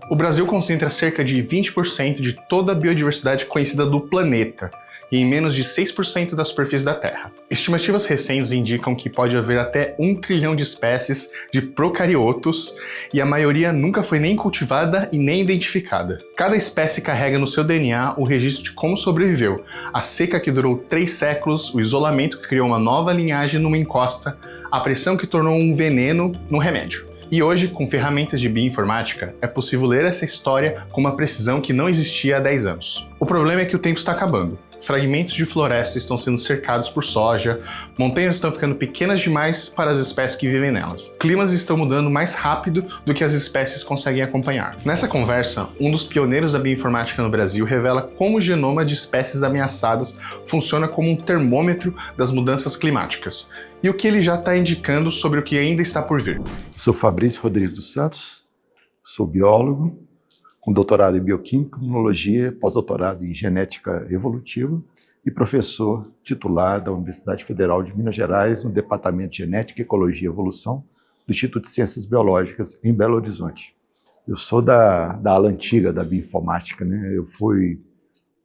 O Brasil concentra cerca de 20% de toda a biodiversidade conhecida do planeta, e em menos de 6% da superfície da Terra. Estimativas recentes indicam que pode haver até 1 trilhão de espécies de procariotos, e a maioria nunca foi nem cultivada e nem identificada. Cada espécie carrega no seu DNA o registro de como sobreviveu, a seca que durou 3 séculos, o isolamento que criou uma nova linhagem numa encosta, a pressão que tornou um veneno no remédio. E hoje, com ferramentas de bioinformática, é possível ler essa história com uma precisão que não existia há 10 anos. O problema é que o tempo está acabando. Fragmentos de floresta estão sendo cercados por soja, montanhas estão ficando pequenas demais para as espécies que vivem nelas. Climas estão mudando mais rápido do que as espécies conseguem acompanhar. Nessa conversa, um dos pioneiros da bioinformática no Brasil revela como o genoma de espécies ameaçadas funciona como um termômetro das mudanças climáticas, e o que ele já está indicando sobre o que ainda está por vir. Sou Fabrício Rodrigues dos Santos, sou biólogo, com doutorado em bioquímica, imunologia, pós-doutorado em genética evolutiva e professor titular da Universidade Federal de Minas Gerais no Departamento de Genética, Ecologia e Evolução do Instituto de Ciências Biológicas em Belo Horizonte. Eu sou da ala antiga da bioinformática, né? Eu fui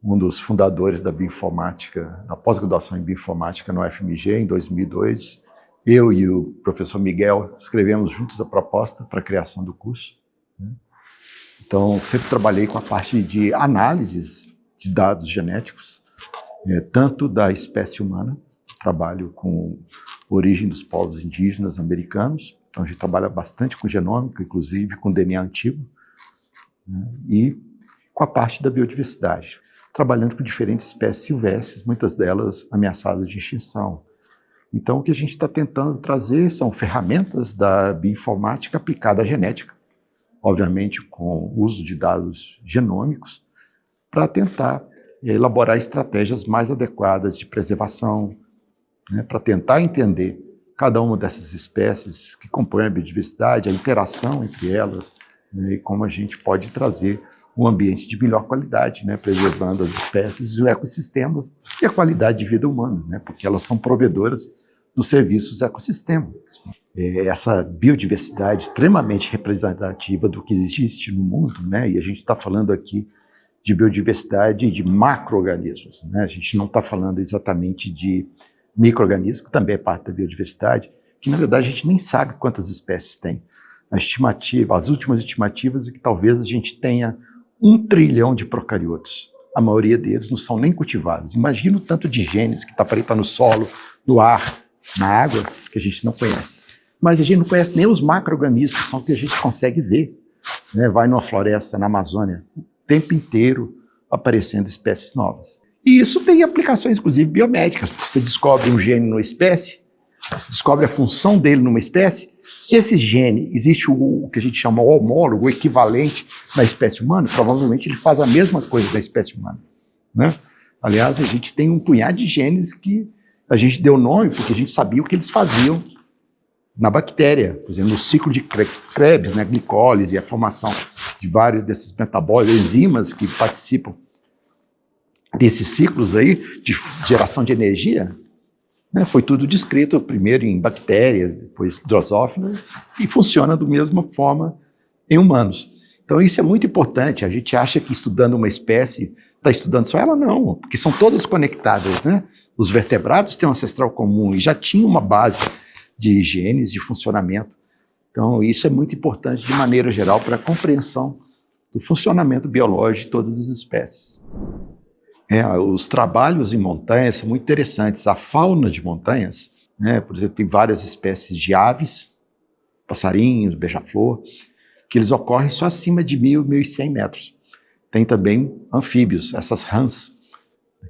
um dos fundadores da bioinformática, da pós-graduação em bioinformática no UFMG em 2002. Eu e o professor Miguel escrevemos juntos a proposta para a criação do curso, né? Então, sempre trabalhei com a parte de análises de dados genéticos, tanto da espécie humana, trabalho com origem dos povos indígenas americanos, então a gente trabalha bastante com genômica, inclusive com DNA antigo, né, e com a parte da biodiversidade, trabalhando com diferentes espécies silvestres, muitas delas ameaçadas de extinção. Então, o que a gente está tentando trazer são ferramentas da bioinformática aplicada à genética, obviamente com o uso de dados genômicos, para tentar elaborar estratégias mais adequadas de preservação, né, para tentar entender cada uma dessas espécies que compõem a biodiversidade, a interação entre elas, né, e como a gente pode trazer um ambiente de melhor qualidade, né, preservando as espécies e os ecossistemas e a qualidade de vida humana, né, porque elas são provedoras dos serviços ecossistema. Essa biodiversidade extremamente representativa do que existe no mundo, né? E a gente está falando aqui de biodiversidade de macro-organismos, né? A gente não está falando exatamente de micro-organismos, que também é parte da biodiversidade, que na verdade a gente nem sabe quantas espécies tem. A estimativa, as últimas estimativas é que talvez a gente tenha 1 trilhão de procariotos. A maioria deles não são nem cultivados. Imagina o tanto de genes que está para estar no solo, no ar, na água, que a gente não conhece. Mas a gente não conhece nem os macro-organismos, que são o que a gente consegue ver, né? Vai numa floresta na Amazônia, o tempo inteiro aparecendo espécies novas. E isso tem aplicações, inclusive, biomédicas. Você descobre um gene numa espécie, descobre a função dele numa espécie. Se esse gene existe o que a gente chama o homólogo, o equivalente na espécie humana, provavelmente ele faz a mesma coisa da espécie humana, né? Aliás, a gente tem um punhado de genes que a gente deu nome porque a gente sabia o que eles faziam na bactéria, por exemplo, no ciclo de Krebs, né, glicólise, a formação de vários desses metabólitos, enzimas que participam desses ciclos aí de geração de energia, né, foi tudo descrito primeiro em bactérias, depois drosófilas, e funciona da mesma forma em humanos. Então isso é muito importante. A gente acha que estudando uma espécie, está estudando só ela? Não, porque são todas conectadas, né? Os vertebrados têm um ancestral comum e já tinham uma base de genes, de funcionamento. Então, isso é muito importante, de maneira geral, para a compreensão do funcionamento biológico de todas as espécies. Os trabalhos em montanhas são muito interessantes. A fauna de montanhas, né, por exemplo, tem várias espécies de aves, passarinhos, beija-flor, que eles ocorrem só acima de 1.000, 1.100 metros. Tem também anfíbios, essas rãs,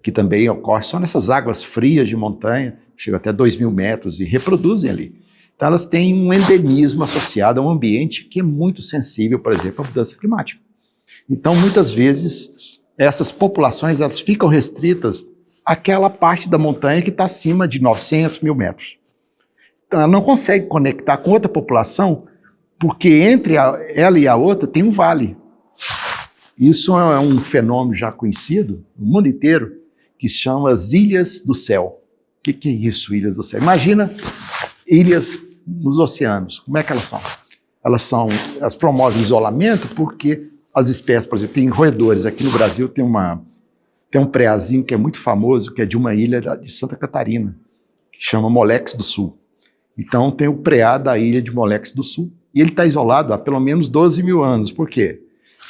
que também ocorrem só nessas águas frias de montanha, chegam até 2.000 metros e reproduzem ali. Então elas têm um endemismo associado a um ambiente que é muito sensível, por exemplo, à mudança climática. Então, muitas vezes, essas populações elas ficam restritas àquela parte da montanha que está acima de 900, 1.000 metros. Então ela não consegue conectar com outra população, porque entre ela e a outra tem um vale. Isso é um fenômeno já conhecido no mundo inteiro, que se chama as Ilhas do Céu. O que é isso, Ilhas do Céu? Imagina ilhas nos oceanos. Como é que elas são? Elas promovem isolamento porque as espécies, por exemplo, tem roedores. Aqui no Brasil tem um preazinho que é muito famoso, que é de uma ilha de Santa Catarina, que chama Molex do Sul. Então tem o preá da ilha de Molex do Sul, e ele está isolado há pelo menos 12 mil anos. Por quê?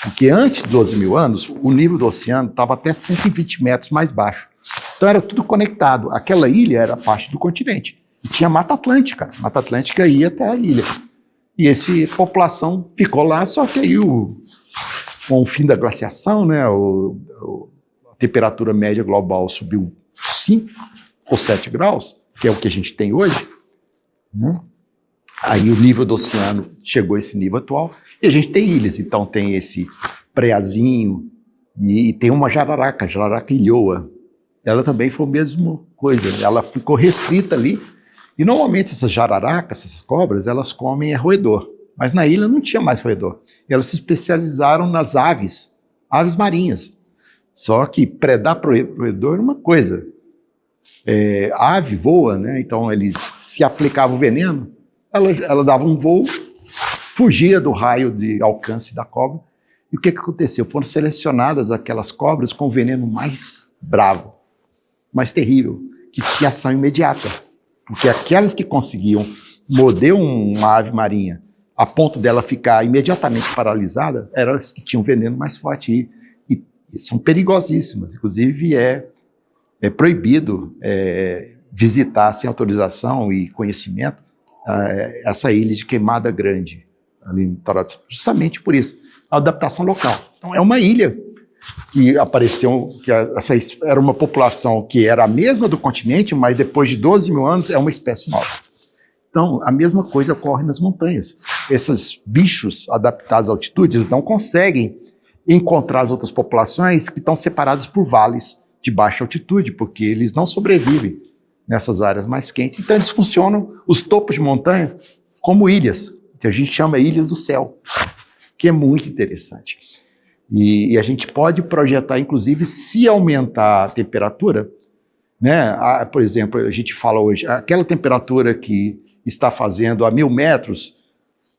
Porque antes de 12 mil anos, o nível do oceano estava até 120 metros mais baixo. Então era tudo conectado. Aquela ilha era parte do continente. E tinha Mata Atlântica. Mata Atlântica ia até a ilha. E essa população ficou lá, só que aí com o fim da glaciação, né, a temperatura média global subiu 5 ou 7 graus, que é o que a gente tem hoje, né? Aí o nível do oceano chegou a esse nível atual, e a gente tem ilhas, então tem esse preazinho, e tem uma jararaca ilhoa. Ela também foi a mesma coisa, ela ficou restrita ali, e normalmente essas jararacas, essas cobras, elas comem roedor, mas na ilha não tinha mais roedor. Elas se especializaram nas aves marinhas. Só que predar roedor é uma coisa. A ave voa, né? Então eles se aplicavam o veneno, ela dava um voo, fugia do raio de alcance da cobra. E o que aconteceu? Foram selecionadas aquelas cobras com o veneno mais bravo, mais terrível, que tinha ação imediata. Porque aquelas que conseguiam morder uma ave marinha a ponto dela ficar imediatamente paralisada, eram as que tinham veneno mais forte. E são perigosíssimas. Inclusive, é proibido visitar sem autorização e conhecimento essa ilha de Queimada Grande, ali no litoral de São Paulo, justamente por isso, a adaptação local. Então, é uma ilha que apareceu, essa era uma população que era a mesma do continente, mas depois de 12 mil anos é uma espécie nova. Então, a mesma coisa ocorre nas montanhas. Esses bichos adaptados à altitude, eles não conseguem encontrar as outras populações que estão separadas por vales de baixa altitude, porque eles não sobrevivem nessas áreas mais quentes. Então, eles funcionam, os topos de montanha, como ilhas, que a gente chama ilhas do céu, que é muito interessante. E a gente pode projetar, inclusive, se aumentar a temperatura, né? Por exemplo, a gente fala hoje, aquela temperatura que está fazendo a 1000 metros,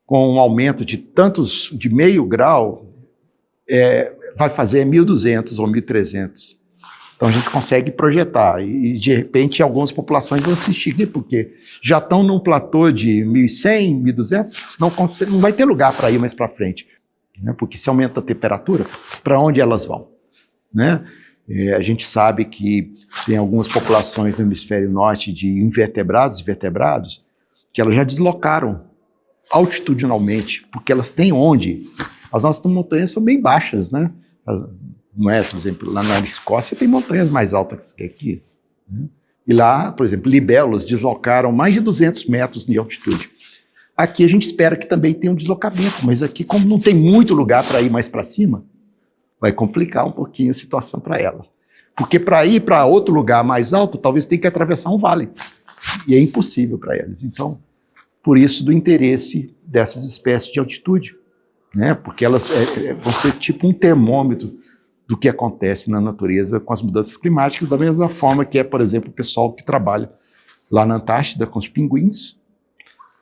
com um aumento de meio grau, vai fazer 1200 ou 1300. Então a gente consegue projetar, e de repente algumas populações vão assistir, porque já estão num platô de 1100, 1200, não vai ter lugar para ir mais para frente, né? Porque se aumenta a temperatura, para onde elas vão, né? A gente sabe que tem algumas populações no hemisfério norte de invertebrados e vertebrados que elas já deslocaram altitudinalmente, porque elas têm onde. As nossas montanhas são bem baixas, né? Não é, por exemplo, lá na Escócia tem montanhas mais altas que aqui, né? E lá, por exemplo, libélulas deslocaram mais de 200 metros de altitude. Aqui a gente espera que também tenha um deslocamento, mas aqui, como não tem muito lugar para ir mais para cima, vai complicar um pouquinho a situação para elas. Porque para ir para outro lugar mais alto, talvez tenha que atravessar um vale. E é impossível para elas. Então, por isso do interesse dessas espécies de altitude, né? Porque elas vão ser tipo um termômetro do que acontece na natureza com as mudanças climáticas, da mesma forma que por exemplo, o pessoal que trabalha lá na Antártida com os pinguins,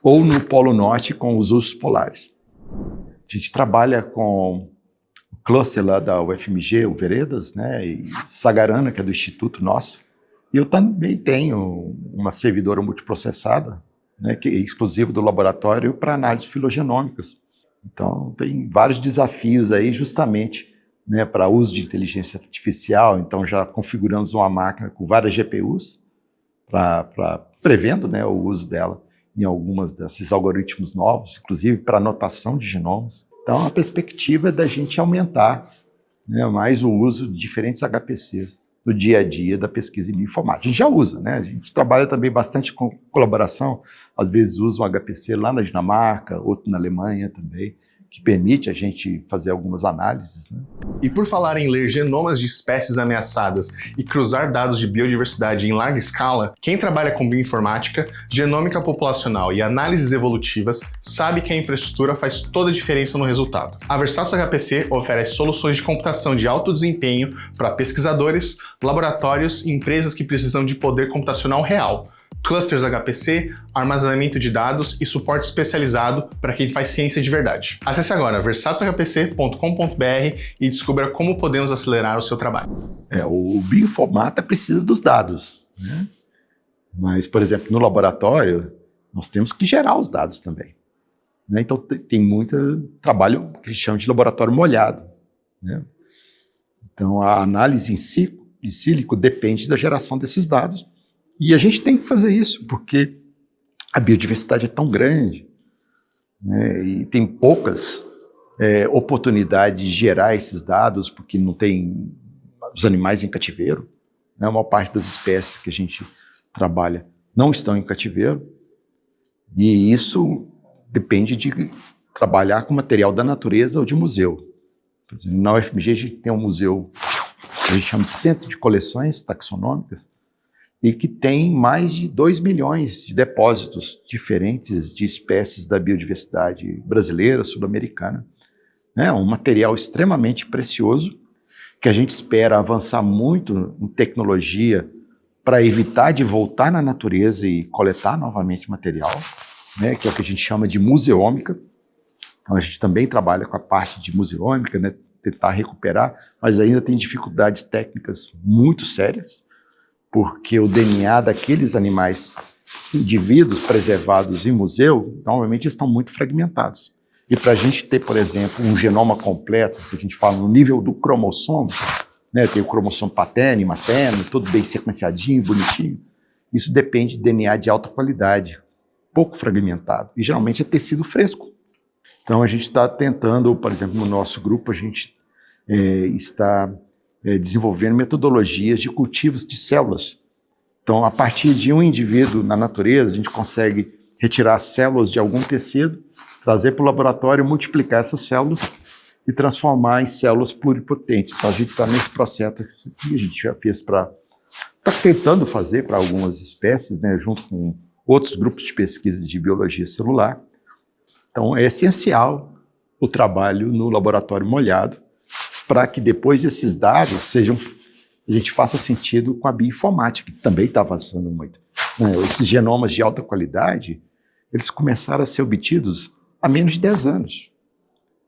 ou no Polo Norte com os ursos polares. A gente trabalha com o cluster lá da UFMG, o Veredas, né, e Sagarana, que é do Instituto nosso, e eu também tenho uma servidora multiprocessada, né, que é exclusiva do laboratório para análises filogenômicas. Então, tem vários desafios aí justamente, né, para uso de inteligência artificial. Então, já configuramos uma máquina com várias GPUs, prevendo, né, o uso dela em algumas desses algoritmos novos, inclusive para anotação de genomas. Então, a perspectiva é da gente aumentar, né, mais o uso de diferentes HPCs no dia a dia da pesquisa em bioinformática. A gente já usa, né? A gente trabalha também bastante com colaboração, às vezes usa um HPC lá na Dinamarca, outro na Alemanha também, que permite a gente fazer algumas análises, né? E por falar em ler genomas de espécies ameaçadas e cruzar dados de biodiversidade em larga escala, quem trabalha com bioinformática, genômica populacional e análises evolutivas sabe que a infraestrutura faz toda a diferença no resultado. A Versatos HPC oferece soluções de computação de alto desempenho para pesquisadores, laboratórios e empresas que precisam de poder computacional real, clusters HPC, armazenamento de dados e suporte especializado para quem faz ciência de verdade. Acesse agora versatishpc.com.br e descubra como podemos acelerar o seu trabalho. O bioinformata precisa dos dados, né? Mas, por exemplo, no laboratório, nós temos que gerar os dados também, né? Então, tem muito trabalho que a gente chama de laboratório molhado, né? Então, a análise em sílico depende da geração desses dados. E a gente tem que fazer isso, porque a biodiversidade é tão grande, né, e tem poucas oportunidades de gerar esses dados, porque não tem os animais em cativeiro, né? A maior parte das espécies que a gente trabalha não estão em cativeiro, e isso depende de trabalhar com material da natureza ou de museu. Por exemplo, na UFMG a gente tem um museu que a gente chama de Centro de Coleções Taxonômicas, e que tem mais de 2 milhões de depósitos diferentes de espécies da biodiversidade brasileira, sul-americana. É um material extremamente precioso, que a gente espera avançar muito em tecnologia para evitar de voltar na natureza e coletar novamente material, né, que é o que a gente chama de museômica. Então a gente também trabalha com a parte de museômica, né, tentar recuperar, mas ainda tem dificuldades técnicas muito sérias, porque o DNA daqueles animais, indivíduos preservados em museu, normalmente estão muito fragmentados. E para a gente ter, por exemplo, um genoma completo, que a gente fala no nível do cromossomo, né, tem o cromossomo paterno e materno, tudo bem sequenciadinho, bonitinho, isso depende de DNA de alta qualidade, pouco fragmentado, e geralmente é tecido fresco. Então a gente está tentando, por exemplo, no nosso grupo, a gente está desenvolvendo metodologias de cultivos de células. Então, a partir de um indivíduo na natureza, a gente consegue retirar células de algum tecido, trazer para o laboratório, multiplicar essas células e transformar em células pluripotentes. Então, a gente está nesse processo que a gente já fez está tentando fazer para algumas espécies, né, junto com outros grupos de pesquisa de biologia celular. Então, é essencial o trabalho no laboratório molhado, para que depois esses dados a gente faça sentido com a bioinformática, que também está avançando muito. Esses genomas de alta qualidade, eles começaram a ser obtidos há menos de 10 anos.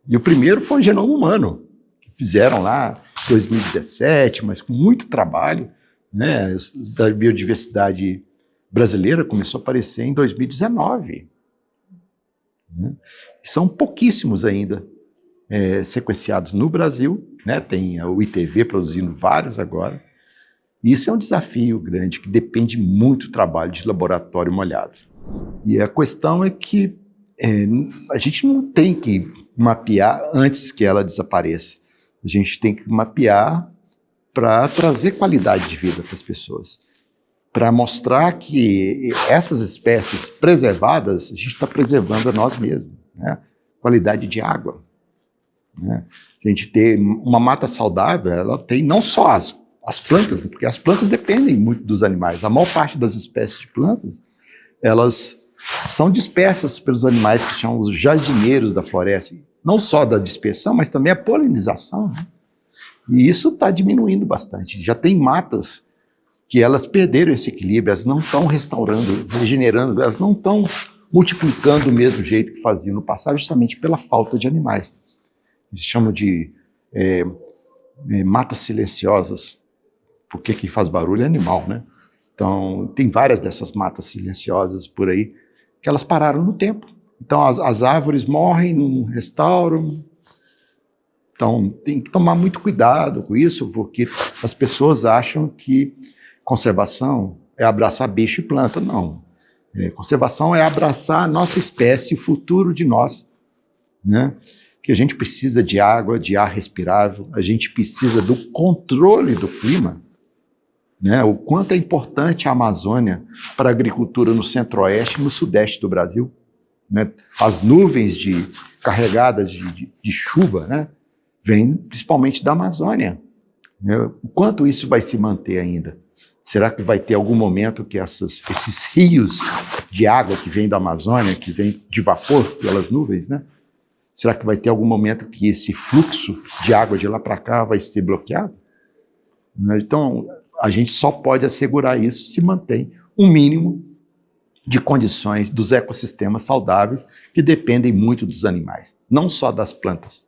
E o primeiro foi um genoma humano, que fizeram lá em 2017, mas com muito trabalho, né, da biodiversidade brasileira começou a aparecer em 2019. Né? São pouquíssimos ainda sequenciados no Brasil, né? Tem o ITV produzindo vários agora. E isso é um desafio grande, que depende muito do trabalho de laboratório molhado. E a questão é que a gente não tem que mapear antes que ela desapareça. A gente tem que mapear para trazer qualidade de vida para as pessoas, para mostrar que essas espécies preservadas, a gente está preservando a nós mesmos, né? Qualidade de água, né? A gente ter uma mata saudável, ela tem não só as plantas, porque as plantas dependem muito dos animais. A maior parte das espécies de plantas, elas são dispersas pelos animais que são os jardineiros da floresta, não só da dispersão, mas também a polinização, né? E isso está diminuindo bastante. Já tem matas que elas perderam esse equilíbrio, elas não estão restaurando, regenerando, elas não estão multiplicando do mesmo jeito que faziam no passado, justamente pela falta de animais. Eles chamam de matas silenciosas, porque quem faz barulho é animal, né? Então, tem várias dessas matas silenciosas por aí, que elas pararam no tempo. Então, as árvores morrem, não restauram. Então, tem que tomar muito cuidado com isso, porque as pessoas acham que conservação é abraçar bicho e planta. Não. Conservação é abraçar a nossa espécie, o futuro de nós, né? Que a gente precisa de água, de ar respirável, a gente precisa do controle do clima, né? O quanto é importante a Amazônia para a agricultura no centro-oeste e no sudeste do Brasil, né? As nuvens carregadas de chuva, né, vêm principalmente da Amazônia, né? O quanto isso vai se manter ainda? Será que vai ter algum momento que esses rios de água que vêm da Amazônia, que vêm de vapor pelas nuvens, né? Será que vai ter algum momento que esse fluxo de água de lá para cá vai ser bloqueado? Então, a gente só pode assegurar isso se mantém um mínimo de condições dos ecossistemas saudáveis que dependem muito dos animais, não só das plantas.